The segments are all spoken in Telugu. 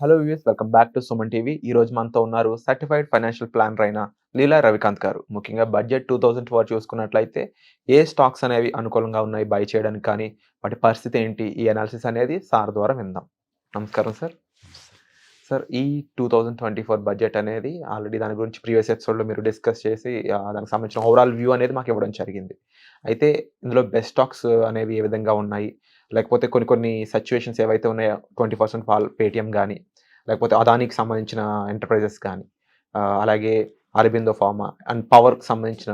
Hello viewers, welcome back to Suman TV. ఈ రోజు మనతో ఉన్నారు సర్టిఫైడ్ ఫైనాన్షియల్ ప్లానర్ అయిన లీలా రవికాంత్ గారు. ముఖ్యంగా బడ్జెట్ 2004 చూసుకున్నట్లయితే ఏ స్టాక్స్ అనేవి అనుకూలంగా ఉన్నాయి బై చేయడానికి కానీ, వాటి పరిస్థితి ఏంటి? ఈ అనాలిసిస్ అనేది సార్ ద్వారా విందాం. నమస్కారం సార్. సార్, ఈ 2024 బడ్జెట్ అనేది ఆల్రెడీ దాని గురించి ప్రీవియస్ ఎపిసోడ్‌లో మీరు డిస్కస్ చేసి దానికి సంబంధించిన ఓవరాల్ వ్యూ అనేది మాకు ఇవ్వడం జరిగింది. అయితే ఇందులో బెస్ట్ స్టాక్స్ అనేవి ఏ విధంగా ఉన్నాయి? లేకపోతే కొన్ని కొన్ని సిట్యుయేషన్స్ ఏవైతే ఉన్నాయో 20% ఫాల్ పేటీఎం గాని, లేకపోతే అదానికి సంబంధించిన ఎంటర్‌ప్రైజెస్ గాని, అలాగే అరబిందో ఫార్మా అండ్ పవర్‌కి సంబంధించిన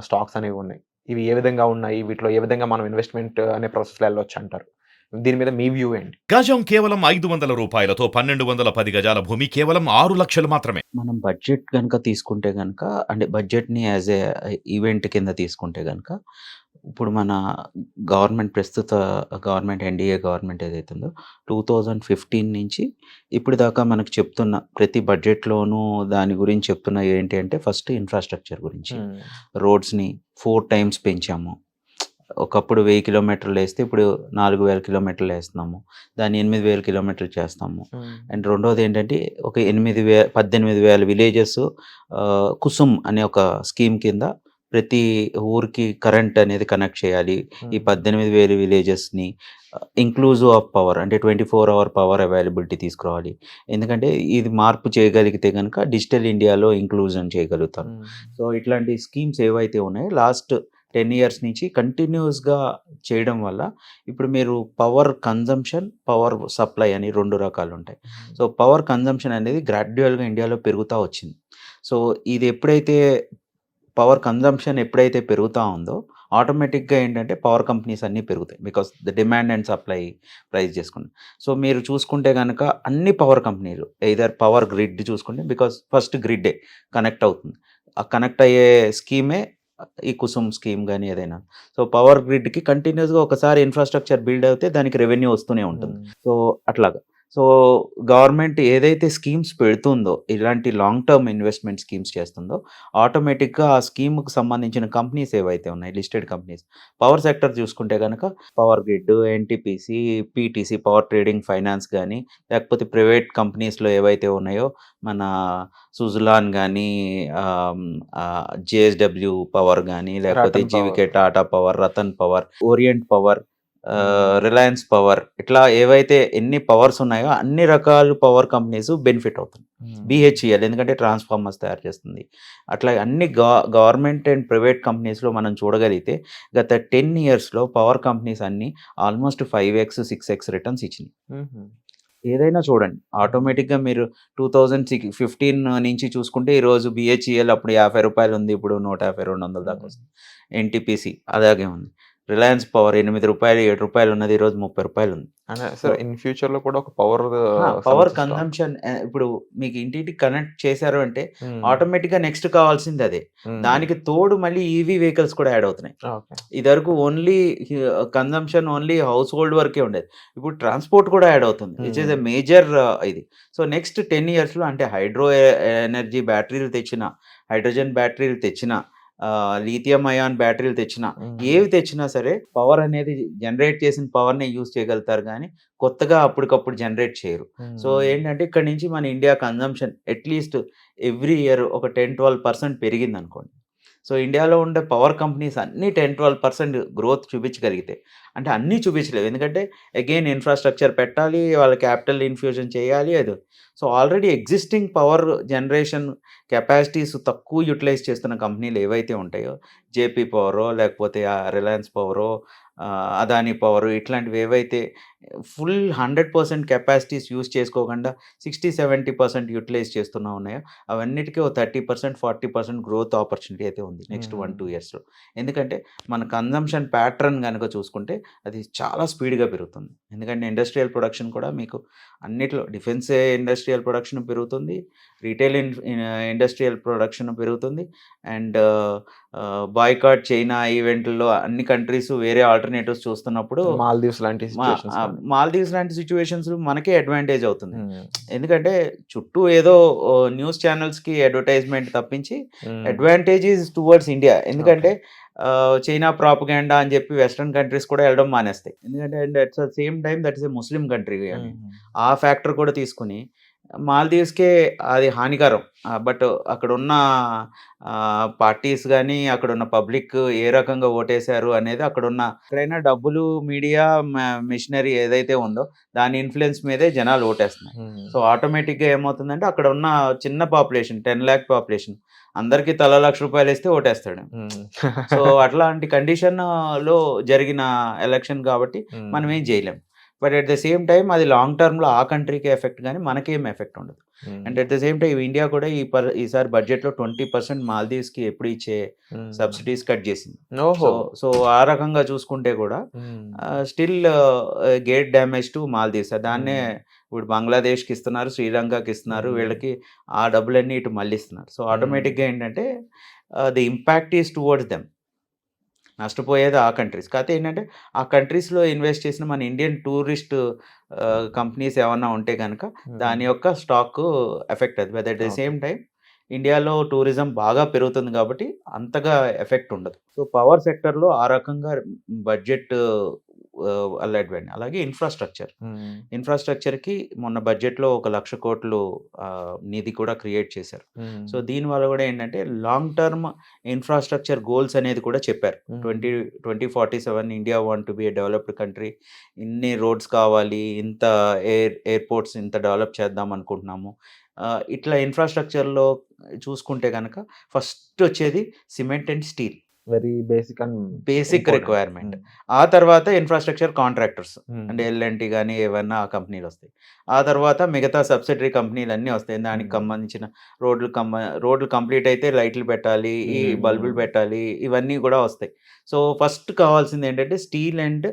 స్టాక్స్ అనేవి ఉన్నాయి. ఇవి ఏ విధంగా ఉన్నాయి? వీటిలో ఏ విధంగా మనం ఇన్వెస్ట్‌మెంట్ అనే ప్రాసెస్‌లో ఎళ్ళొచ్చంటారు? దీని మీద మీ వ్యూ ఏంటి? గజం కేవలం రూ. 500తో 1210 గజాల భూమి కేవలం 6,00,000 మాత్రమే. మనం బడ్జెట్ గనుక తీసుకుంటే గనక అంటే బడ్జెట్‌ని యాజ్ ఎ ఈవెంట్ కింద తీసుకుంటే గనక, ఇప్పుడు మన ప్రస్తుత గవర్నమెంట్ ఎన్‌డీఏ గవర్నమెంట్ ఏదైతే ఉందో 2015 నుంచి ఇప్పటిదాకా మనకు చెప్తున్న ప్రతి బడ్జెట్‌లోనూ దాని గురించి చెప్తున్నయి ఏంటి అంటే ఫస్ట్ ఇన్‌ఫ్రాస్ట్రక్చర్ గురించి. రోడ్స్‌ని 4 టైమ్స్ పెంచాము. ఒకప్పుడు 1000 కిలోమీటర్లేస్తే ఇప్పుడు 4000 కిలోమీటర్లేస్తున్నాము. దాన్ని 8000 కిలోమీటర్లు చేస్తాము. అండ్ రెండోదేంటంటే ఒక 18,000 విలేజెస్ కుసుమ్ అనే ఒక స్కీమ్ కింద ప్రతి ఊరికి కరెంట్ అనేది కనెక్ట్ చేయాలి. ఈ 18,000 విలేజెస్‌ని ఇంక్లూజివ్ ఆఫ్ పవర్ అంటే 24 అవర్ పవర్ అవైలబిలిటీ తీసుకురావాలి. ఎందుకంటే ఇది మార్పు చేయగలిగితే గనక డిజిటల్ ఇండియాలో ఇంక్లూజన్ చేయగలుగుతాం. సో ఇట్లాంటి స్కీమ్స్ ఏవైతే ఉన్నాయో లాస్ట్ 10 ఇయర్స్ నుంచి కంటిన్యూయస్‌గా చేయడం వల్ల ఇప్పుడు మీరు పవర్ కన్జంప్షన్, పవర్ సప్లై అని 2 రకాలుంటాయి. సో పవర్ కన్జంప్షన్ అనేది గ్రాడ్యుయల్‌గా ఇండియాలో పెరుగుతా వచ్చింది. సో ఇది ఎప్పుడైతే పవర్ కన్జంప్షన్ ఎప్పుడైతే పెరుగుతా ఉందో ఆటోమేటిక్‌గా ఏంటంటే పవర్ కంపెనీస్ అన్నీ పెరుగుతాయి. Because the demand and supply price చేసుకుంటే. సో మీరు చూసుకుంటే గనక అన్ని పవర్ కంపెనీలు ఎయిదర్ పవర్ గ్రిడ్ చూసుకుంటే బికాస్ ఫస్ట్ గ్రిడ్డే కనెక్ట్ అవుతుంది. ఆ కనెక్ట్ అయ్యే స్కీమే ఈ కుసుమ్ స్కీమ్ గాని ఏదైనా. సో పవర్ గ్రిడ్‌కి కంటిన్యూయస్‌గా ఒకసారి ఇన్‌ఫ్రాస్ట్రక్చర్ బిల్డ్ అవుతే దానికి రెవెన్యూ వస్తూనే ఉంటుంది. సో అట్లాగా. సో గవర్నమెంట్ ఏదైతే స్కీమ్స్ పెడుతుందో, ఇలాంటి లాంగ్ టర్మ్ ఇన్వెస్ట్‌మెంట్ స్కీమ్స్ చేస్తుందో, ఆటోమేటిక్‌గా ఆ స్కీమ్‌కి సంబంధించిన కంపెనీస్ ఏవైతే ఉన్నాయి లిస్టెడ్ కంపెనీస్. పవర్ సెక్టర్ చూసుకుంటే గనక power grid, NTPC, PTC power trading finance గాని, లేకపోతే ప్రైవేట్ కంపెనీస్‌లో ఏవైతే ఉన్నాయో మన సుజలాన్ గాని, జేఎస్‌డబ్ల్యూ పవర్ గాని, లేకపోతే Ratan power. GVK Tata power, Ratan power, Orient power, Reliance power ఇట్లా ఏవైతే ఎన్ని పవర్స్ ఉన్నాయో అన్ని రకాల పవర్ కంపెనీస్ బెనిఫిట్ అవుతుంది. బీహెచ్ఈఎల్ ఎందుకంటే ట్రాన్స్‌ఫార్మర్స్ తయారు చేస్తుంది. అట్లా అన్ని గవర్నమెంట్ అండ్ ప్రైవేట్ కంపెనీస్‌లో మనం చూడగలిగితే గత 10 ఇయర్స్‌లో పవర్ కంపెనీస్ అన్నీ ఆల్మోస్ట్ 5x, 6x రిటర్న్స్ ఇచ్చినాయి. ఏదైనా చూడండి. ఆటోమేటిక్‌గా మీరు 2015 నుంచి చూసుకుంటే ఈరోజు బీహెచ్ఈఎల్ అప్పుడు రూ. 50 ఉంది. ఇప్పుడు 150, 200 దాకా వస్తుంది. ఎన్‌టీపీసీ అలాగే ఉంది. రిలయన్స్ పవర్ రూ. 8, రూ. 7 ఉన్నది. ఈరోజు రూ. 30 ఉంది. సార్, ఇన్ ఫ్యూచర్‌లో కూడా ఒక పవర్ పవర్ కన్జంప్షన్ ఇప్పుడు మీకు ఇంటింటికి కనెక్ట్ చేశారు అంటే ఆటోమేటిక్‌గా నెక్స్ట్ కావాల్సింది అదే. దానికి తోడు మళ్ళీ ఈవీ వెహికల్స్ కూడా యాడ్ అవుతున్నాయి. ఓకే. ఇదివరకు only consumption only house hold వరకే ఉండేది. ఇప్పుడు ట్రాన్స్‌పోర్ట్ కూడా యాడ్ అవుతుంది. విచ్ ఈస్ ఎ మేజర్ ఇది. సో నెక్స్ట్ 10 ఇయర్స్‌లో అంటే హైడ్రో ఎనర్జీ బ్యాటరీలు తెచ్చినా, హైడ్రోజన్ బ్యాటరీలు తెచ్చినా, లిథియం అయాన్ బ్యాటరీలు తెచ్చినా, ఏవి తెచ్చినా సరే పవర్ అనేది జనరేట్ చేసిన పవర్‌నే యూజ్ చేయగలుగుతారు గానీ, కొత్తగా అప్పటికప్పుడు జనరేట్ చేయరు. సో ఏంటంటే ఇక్కడి నుంచి మన India consumption at least every year ఒక 10-12% పెరిగిందనుకోండి. సో ఇండియాలో ఉండే పవర్ కంపెనీస్ అన్నీ 10-12% గ్రోత్ చూపించగలిగితే, అంటే అన్నీ చూపించలేవు. ఎందుకంటే అగైన్ ఇన్‌ఫ్రాస్ట్రక్చర్ పెట్టాలి, వాళ్ళ క్యాపిటల్ ఇన్‌ఫ్యూజన్ చేయాలి అది. So already existing power generation capacities తక్కువ యుటిలైజ్ చేస్తున్న కంపెనీలు ఏవైతే ఉంటాయో, జేపీ పవరో లేకపోతే రిలయన్స్ పవరో, అదానీ పవరు ఇట్లాంటివి ఏవైతే ఫుల్ 100% కెపాసిటీస్ యూజ్ చేసుకోకుండా 60-70% యుటిలైజ్ చేస్తున్నా ఉన్నాయో అవన్నిటికీ ఓ 30%, 40% గ్రోత్ ఆపర్చునిటీ అయితే ఉంది నెక్స్ట్ 1-2 ఇయర్స్‌లో. ఎందుకంటే మన కన్జంప్షన్ ప్యాటర్న్ గనుక చూసుకుంటే అది చాలా స్పీడ్‌గా పెరుగుతుంది. ఎందుకంటే ఇండస్ట్రియల్ ప్రొడక్షన్ కూడా మీకు అన్నిట్లో డిఫెన్స్ ఇండస్ట్రియల్ ప్రొడక్షన్ పెరుగుతుంది. రిటైల్ ఇండస్ట్రియల్ ప్రొడక్షన్ పెరుగుతుంది. అండ్ బాయ్‌కాట్ చైనా ఈవెంట్‌ల్లో అన్ని కంట్రీస్ వేరే ఆల్టర్‌నేటివ్స్ చూస్తున్నప్పుడు మాల్దీవ్స్ లాంటి సిట్యుయేషన్స్ గాని. మాల్దీవ్స్ లాంటి సిట్యుయేషన్స్‌లో మనకే అడ్వాంటేజ్ అవుతుంది. ఎందుకంటే చుట్టూ ఏదో న్యూస్ ఛానెల్స్‌కి అడ్వర్టైజ్‌మెంట్ తప్పించి అడ్వాంటేజ్ ఈజ్ టువర్డ్స్ ఇండియా. ఎందుకంటే చైనా ప్రాపగాండా అని చెప్పి వెస్ట్రన్ కంట్రీస్ కూడా వెళ్ళడం మానేస్తాయి. ఎందుకంటే and అట్స్ the same time that is a Muslim country అని ఆ ఫ్యాక్టర్ కూడా తీసుకుని మాల్దీవ్స్కే అది హానికరం. బట్ అక్కడున్న పార్టీస్ కానీ అక్కడున్న పబ్లిక్ ఏ రకంగా ఓటేశారు అనేది అక్కడున్న ఎక్కడైనా డబ్బులు మీడియా మిషనరీ ఏదైతే ఉందో దాని ఇన్ఫ్లుయెన్స్ మీదే జనాలు ఓటేస్తున్నాయి. సో ఆటోమేటిక్గా ఏమవుతుందంటే అక్కడ ఉన్న చిన్న పాపులేషన్ 10 lakh పాపులేషన్ అందరికీ తలా ₹1,00,000 వేస్తే ఓటేస్తాడు. సో అట్లాంటి కండిషన్లో జరిగిన ఎలక్షన్ కాబట్టి మనం ఏం చేయలేం. But at the same time అది లాంగ్ టర్మ్లో ఆ కంట్రీకి ఎఫెక్ట్ కానీ మనకేం ఎఫెక్ట్ ఉండదు. And at the same time India కూడా ఈసారి బడ్జెట్లో 20% మాల్దీవ్స్కి ఎప్పుడు ఇచ్చే సబ్సిడీస్ కట్ చేసింది. సో ఆ రకంగా చూసుకుంటే కూడా still gate damage to Maldives. దాన్నే ఇప్పుడు బంగ్లాదేశ్కి ఇస్తున్నారు, శ్రీలంకకి ఇస్తున్నారు, వీళ్ళకి ఆ డబ్బులన్నీ ఇటు మళ్ళిస్తున్నారు. సో ఆటోమేటిక్గా ఏంటంటే the impact is towards them. నష్టపోయేది ఆ కంట్రీస్. కాకపోతే ఏంటంటే ఆ కంట్రీస్లో ఇన్వెస్ట్ చేసిన మన ఇండియన్ టూరిస్ట్ కంపెనీస్ ఏమన్నా ఉంటే కనుక దాని యొక్క స్టాక్ ఎఫెక్ట్ అది. But at the same time ఇండియాలో టూరిజం బాగా పెరుగుతుంది కాబట్టి అంతగా ఎఫెక్ట్ ఉండదు. సో పవర్ సెక్టర్లో ఆ రకంగా బడ్జెట్ అల్లడిపోయింది. అలాగే ఇన్ఫ్రాస్ట్రక్చర్కి మొన్న బడ్జెట్లో 1,00,000 కోట్లు నిధి కూడా క్రియేట్ చేశారు. సో దీనివల్ల కూడా ఏంటంటే లాంగ్ టర్మ్ ఇన్ఫ్రాస్ట్రక్చర్ గోల్స్ అనేది కూడా చెప్పారు. 2047 India want to be a developed country, ఇన్ని రోడ్స్ కావాలి, ఇంత ఎయిర్పోర్ట్స్ ఇంత డెవలప్ చేద్దాం అనుకుంటున్నాము. ఇట్లా ఇన్ఫ్రాస్ట్రక్చర్లో చూసుకుంటే కనుక ఫస్ట్ వచ్చేది cement and steel, very basic requirement. ఆ తర్వాత ఇన్ఫ్రాస్ట్రక్చర్ కాంట్రాక్టర్స్ అంటే ఎల్ఎన్టీ కానీ ఏవన్నా ఆ కంపెనీలు వస్తాయి. ఆ తర్వాత మిగతా సబ్సిడరీ కంపెనీలు అన్నీ వస్తాయి. దానికి సంబంధించిన రోడ్లు కంప్లీట్ అయితే లైట్లు పెట్టాలి, ఈ బల్బులు పెట్టాలి, ఇవన్నీ కూడా వస్తాయి. సో ఫస్ట్ కావాల్సింది ఏంటంటే steel and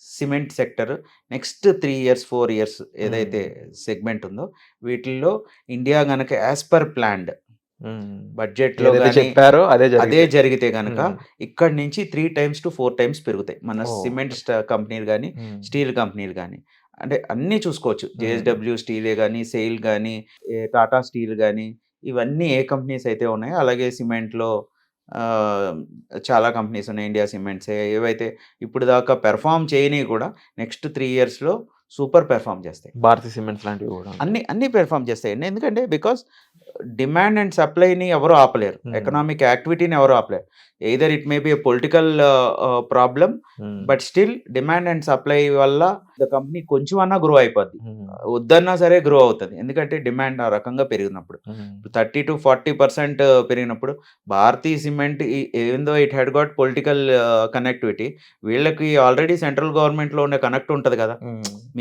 cement sector next 3 years 4 years ఏదైతే సెగ్మెంట్ ఉందో వీటిల్లో ఇండియా గనక యాజ్ పర్ ప్లాన్డ్ బడ్జెట్లో చెప్పారో అదే జరిగితే కనుక ఇక్కడి నుంచి 3 times to 4 times పెరుగుతాయి మన సిమెంట్ కంపెనీలు కానీ స్టీల్ కంపెనీలు కానీ. అంటే అన్నీ చూసుకోవచ్చు, జేఎస్డబ్ల్యూ స్టీలే కానీ, సెయిల్ కానీ, టాటా స్టీల్ కానీ, ఇవన్నీ ఏ కంపెనీస్ అయితే ఉన్నాయో అలాగే సిమెంట్లో చాలా కంపెనీస్ ఉన్నాయి. ఇండియా సిమెంట్సే ఏవైతే ఇప్పుడు దాకా పెర్ఫామ్ చేయనివి కూడా నెక్స్ట్ 3 yearsలో సూపర్ పెర్ఫామ్ చేస్తాయి. భారతీయ సిమెంట్స్ లాంటివి కూడా అన్ని పెర్ఫామ్ చేస్తాయండి. ఎందుకంటే బికాస్ డిమాండ్ అండ్ సప్లైని ఎవరు ఆపలేరు, ఎకనామిక్ యాక్టివిటీని ఎవరు ఆపలేరు. Either it may be A political problem, but still demand and supply వల్ల ద కంపెనీ కొంచెం అన్నా గ్రో అయిపోద్ది, వద్దన్నా సరే గ్రో అవుతుంది. ఎందుకంటే డిమాండ్ ఆ రకంగా పెరిగినప్పుడు 30 to 40% పెరిగినప్పుడు భారతీయ సిమెంట్ ఏందో it had got political connectivity, వీళ్ళకి ఆల్రెడీ సెంట్రల్ గవర్నమెంట్లో ఉండే కనెక్ట్ ఉంటుంది కదా,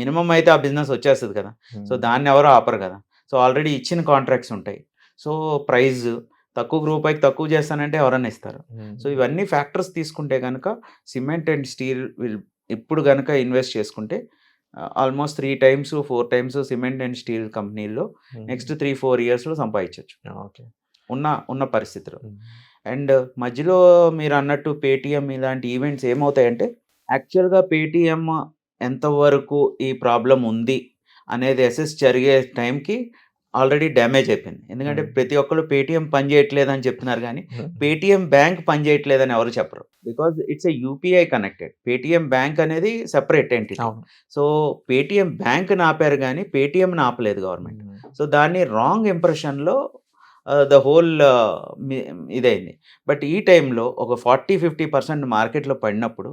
మినిమం అయితే ఆ బిజినెస్ వచ్చేస్తుంది కదా. సో దాన్ని ఎవరు ఆపరు కదా. సో ఆల్రెడీ ఇచ్చిన కాంట్రాక్ట్స్ ఉంటాయి. సో ప్రైస్ రూపాయికి తక్కువ చేస్తానంటే ఎవరైనా ఇస్తారు. సో ఇవన్నీ ఫ్యాక్టర్స్ తీసుకుంటే కనుక సిమెంట్ అండ్ స్టీల్ ఇప్పుడు కనుక ఇన్వెస్ట్ చేసుకుంటే almost 3 times 4 times cement and steel కంపెనీల్లో నెక్స్ట్ 3-4 yearsలో సంపాదించవచ్చు ఉన్న పరిస్థితిలో. అండ్ మధ్యలో మీరు అన్నట్టు పేటిఎం ఇలాంటి ఈవెంట్స్ ఏమవుతాయంటే యాక్చువల్గా పేటిఎం ఎంతవరకు ఈ ప్రాబ్లం ఉంది అనేది అసెస్ జరిగే టైంకి ఆల్రెడీ డ్యామేజ్ అయిపోయింది. ఎందుకంటే ప్రతి ఒక్కరు పేటిఎం పని చేయట్లేదని చెప్తున్నారు కానీ పేటిఎం బ్యాంక్ పని చేయట్లేదని ఎవరు చెప్పరు. Because it's a UPI connected. Paytm bank అనేది సెపరేట్ ఎంటిటీ. సో పేటిఎం బ్యాంక్ని ఆపారు కానీ పేటిఎంని ఆపలేదు గవర్నమెంట్. సో దాన్ని రాంగ్ ఇంప్రెషన్లో ద హోల్ ఇదైంది. బట్ ఈ టైంలో ఒక 40-50% మార్కెట్లో పడినప్పుడు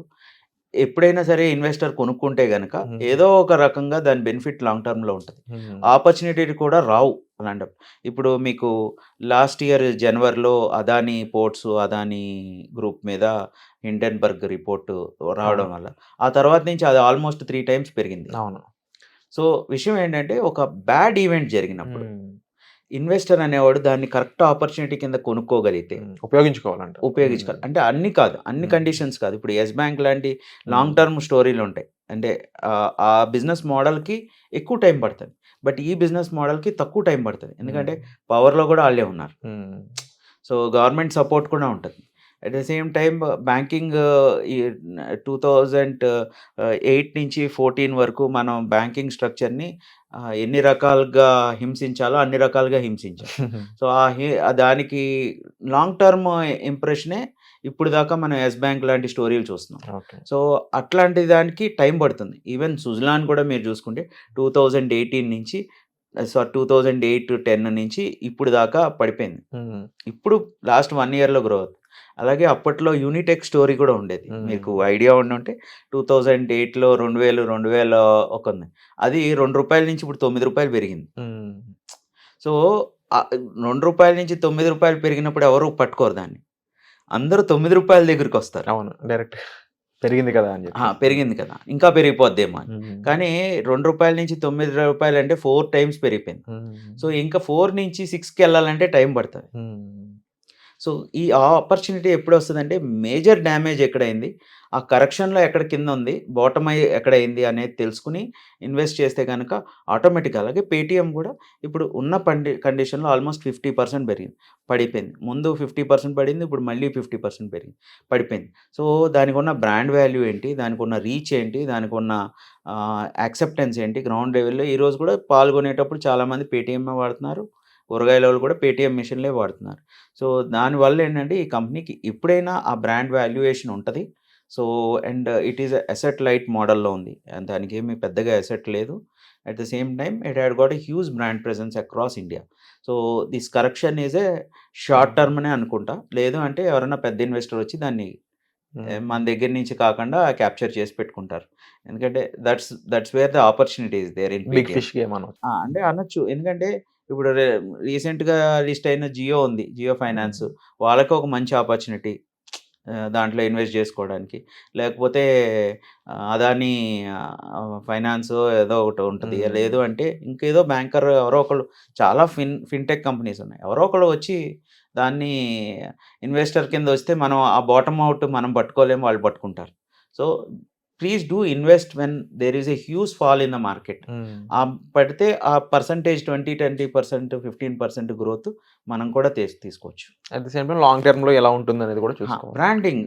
ఎప్పుడైనా సరే ఇన్వెస్టర్ కొనుక్కుంటే కనుక ఏదో ఒక రకంగా దాని బెనిఫిట్ లాంగ్ టర్మ్లో ఉంటుంది. ఆపర్చునిటీ కూడా రావు అలాంటప్పుడు. ఇప్పుడు మీకు లాస్ట్ ఇయర్ జనవరిలో అదానీ పోర్ట్స్, అదానీ గ్రూప్ మీద హిండెన్బర్గ్ రిపోర్ట్ రావడం వల్ల ఆ తర్వాత నుంచి అది ఆల్మోస్ట్ 3 times పెరిగింది. సో విషయం ఏంటంటే ఒక బ్యాడ్ ఈవెంట్ జరిగినప్పుడు ఇన్వెస్టర్ అనేవాడు దాన్ని కరెక్ట్ ఆపర్చునిటీ కింద కొనుక్కోగలిగితే ఉపయోగించుకోవాలి. అంటే అన్ని కండిషన్స్ కాదు. ఇప్పుడు ఎస్ బ్యాంక్ లాంటి లాంగ్ టర్మ్ స్టోరీలు ఉంటాయి. అంటే ఆ బిజినెస్ మోడల్కి ఎక్కువ టైం పడుతుంది, బట్ ఈ బిజినెస్ మోడల్కి తక్కువ టైం పడుతుంది. ఎందుకంటే పవర్లో కూడా వాళ్ళే ఉన్నారు. సో గవర్నమెంట్ సపోర్ట్ కూడా ఉంటుంది. At the same time banking 2008 నుంచి 14 వరకు మనం బ్యాంకింగ్ స్ట్రక్చర్ని ఎన్ని రకాలుగా హింసించాలో అన్ని రకాలుగా హింసించాం. సో దానికి లాంగ్ టర్మ్ ఇంప్రెషనే ఇప్పుడు దాకా మనం యెస్ బ్యాంక్ లాంటి స్టోరీలు చూస్తున్నాం. ఓకే. సో, అట్లాంటి దానికి టైం పడుతుంది. ఈవెన్ సుజలాన్ కూడా మీరు చూసుకుంటే 2018 నుంచి 2008, 10 నుంచి ఇప్పుడు దాకా పడిపోయింది. హ్మ్. ఇప్పుడు లాస్ట్ 1 ఇయర్‌లో గ్రోత్. అలాగే అప్పట్లో యూనిటెక్ స్టోరీ కూడా ఉండేది. మీకు ఐడియా ఉండుంటే 2008లో 2000 ఒక ఉంది. అది రూ. 2 నుంచి ఇప్పుడు రూ. 9 పెరిగింది. హ్మ్. సో, రూ. 2 నుంచి రూ. 9 పెరిగినప్పుడు ఎవరు పట్టుకోరు దాన్ని. అందరూ రూ. 9 దగ్గరికొస్తారు. అవును. డైరెక్ట్ పెరిగింది కదా! అని చెప్పి. పెరిగింది కదా! ఇంకా పెరిగిపోద్దేమో అని. హ్మ్. కానీ రూ. 2 నుంచి రూ. 9 అంటే 4 టైమ్స్ పెరిగిపోయింది. హ్మ్. సో, ఇంకా 4 నుంచి 6కెళ్ళాలంటే టైం పడతది. హ్మ్. సో, ఈ ఆపర్చునిటీ ఎప్పుడొస్తదంటే మేజర్ డ్యామేజ్ ఎక్కడైంది, ఆ కరెక్షన్‌లో ఎక్కడ కిందుంది, బాటమ్ ఎక్కడయింది అనేది తెలుసుకొని ఇన్వెస్ట్ చేస్తే గనక ఆటోమేటిక్‌గా అలాగే పేటీఎం కూడా ఇప్పుడు ఉన్న కండిషన్‌లో ఆల్మోస్ట్ 50% పడిపోయింది. ముందు 50% పడింది. ఇప్పుడు మళ్ళీ 50% పడిపోయింది. సో, దానికున్న బ్రాండ్ వాల్యూ ఏంటి, దానికున్న రీచ్ ఏంటి, దానికున్న యాక్సెప్టెన్స్ ఏంటి గ్రౌండ్ లెవెల్‌లో ఈరోజు కూడా పాల్గొనేటప్పుడు చాలామంది పేటీఎమ్మే వాడుతున్నారు. కూరగాయలోళ్ళు కూడా పేటీఎం మిషన్‌లే వాడుతున్నారు. సో, దానివల్ల ఏంటంటే ఈ కంపెనీకి ఎప్పుడైనా ఆ బ్రాండ్ వాల్యుయేషన్ ఉంటది. So, and it is asset light మోడల్‌లో ఉంది. దానికేమి పెద్దగా అసెట్ లేదు. At the same time it had got a huge brand presence across India. So, this correction is a short term అనే అనుకుంటా. లేదు అంటే ఎవరైనా పెద్ద ఇన్వెస్టర్ వచ్చి దాన్ని మన దగ్గర నుంచి కాకుండా క్యాప్చర్ చేసి పెట్టుకుంటారు. ఎందుకంటే that's where the opportunity is there in big Paytm. Fish game అనొచ్చు. అంటే అనొచ్చు. ఎందుకంటే ఇప్పుడు రీసెంట్‌గా లిస్ట్ అయిన జియో ఉంది. జియో ఫైనాన్స్. వాళ్ళకి ఒక మంచి ఆపర్చునిటీ. దాంట్లో ఇన్వెస్ట్ జేసుకోవడానికి. లేకపోతే అదానీ ఫైనాన్సో ఏదో ఒకటి ఉంటది. హ్మ్. లేదు అంటే ఇంకేదో బ్యాంకర్ ఎవరో ఒకళ్ళు చాలా ఫిన్‌టెక్ కంపెనీస్ ఉన్నాయి. ఎవరో ఒకళ్ళు వచ్చి దాన్ని ఇన్వెస్టర్ కింద వస్తే మనం ఆ బాటమ్ అవుట్ మనం పట్టుకోలేము. వాళ్ళు పట్టుకుంటారు. So, please do invest when there is a huge fall in the market. Hmm. పడితే ఆ పర్సెంటేజ్ 20% 15% గ్రోత్ మనం కూడా తీసుకోవచ్చు. At the same time long టర్మ్‌లో ఎలా ఉంటుందనేది కూడా చూసుకోవాలి. Branding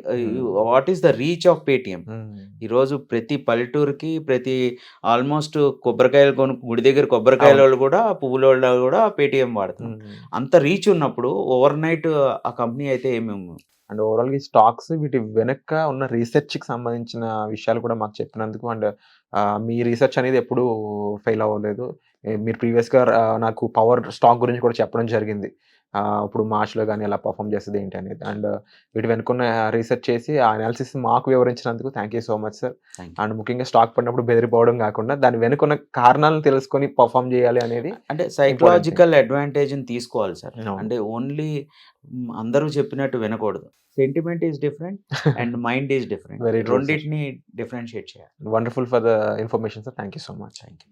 what is the reach of Paytm. హ్మ్. ఈరోజు ప్రతి పల్లెటూరికి ఆల్మోస్ట్ కొబ్బరికాయలు గుడి దగ్గర కొబ్బరికాయలోళ్ళు కూడా పువ్వులోళ్ళు కూడా పేటీఎం వాడుతున్నారు. హ్మ్. అంత రీచ్ ఉన్నప్పుడు ఓవర్‌నైట్ ఆ కంపెనీ అయితే అండ్ ఓవరాల్‌గా ఈ స్టాక్స్ వీటి వెనక ఉన్న రీసెర్చ్‌కి సంబంధించిన విషయాలు కూడా మాకు చెప్పినందుకు అండ్ మీ రీసెర్చ్ అనేది ఎప్పుడూ ఫెయిల్ అవ్వలేదు. మీరు ప్రీవియస్‌గా నాకు పవర్ స్టాక్ గురించి కూడా చెప్పడం జరిగింది. ఇప్పుడు మార్చ్‌లో గాని ఎలా పెర్ఫార్మ్ చేస్తది ఏంటి అనేది. అండ్ వీటి వెనకున్న రీసెర్చ్ చేసి ఆ అనాలిసిస్ మాకు వివరించినందుకు thank you so much sir. Thank you. And ముఖ్యంగా స్టాక్ పడినప్పుడు బెదిరిపోవడం కాకుండా దాని వెనుకున్న కారణాలను తెలుసుకొని పెర్ఫార్మ్ చేయాలి అనేది అంటే ఇంపార్టెంట్ థింగ్. సైకలాజికల్ అడ్వాంటేజ్‌ని తీసుకోవాలి సార్. అవును. అంటే ఓన్లీ అందరూ చెప్పినట్టు వినకూడదు. Sentiment is different and mind is different. Very true sir. రెండిటిని డిఫరెన్షియేట్ చేయాలి. Wonderful for the information sir. Thank you so much. Thank you.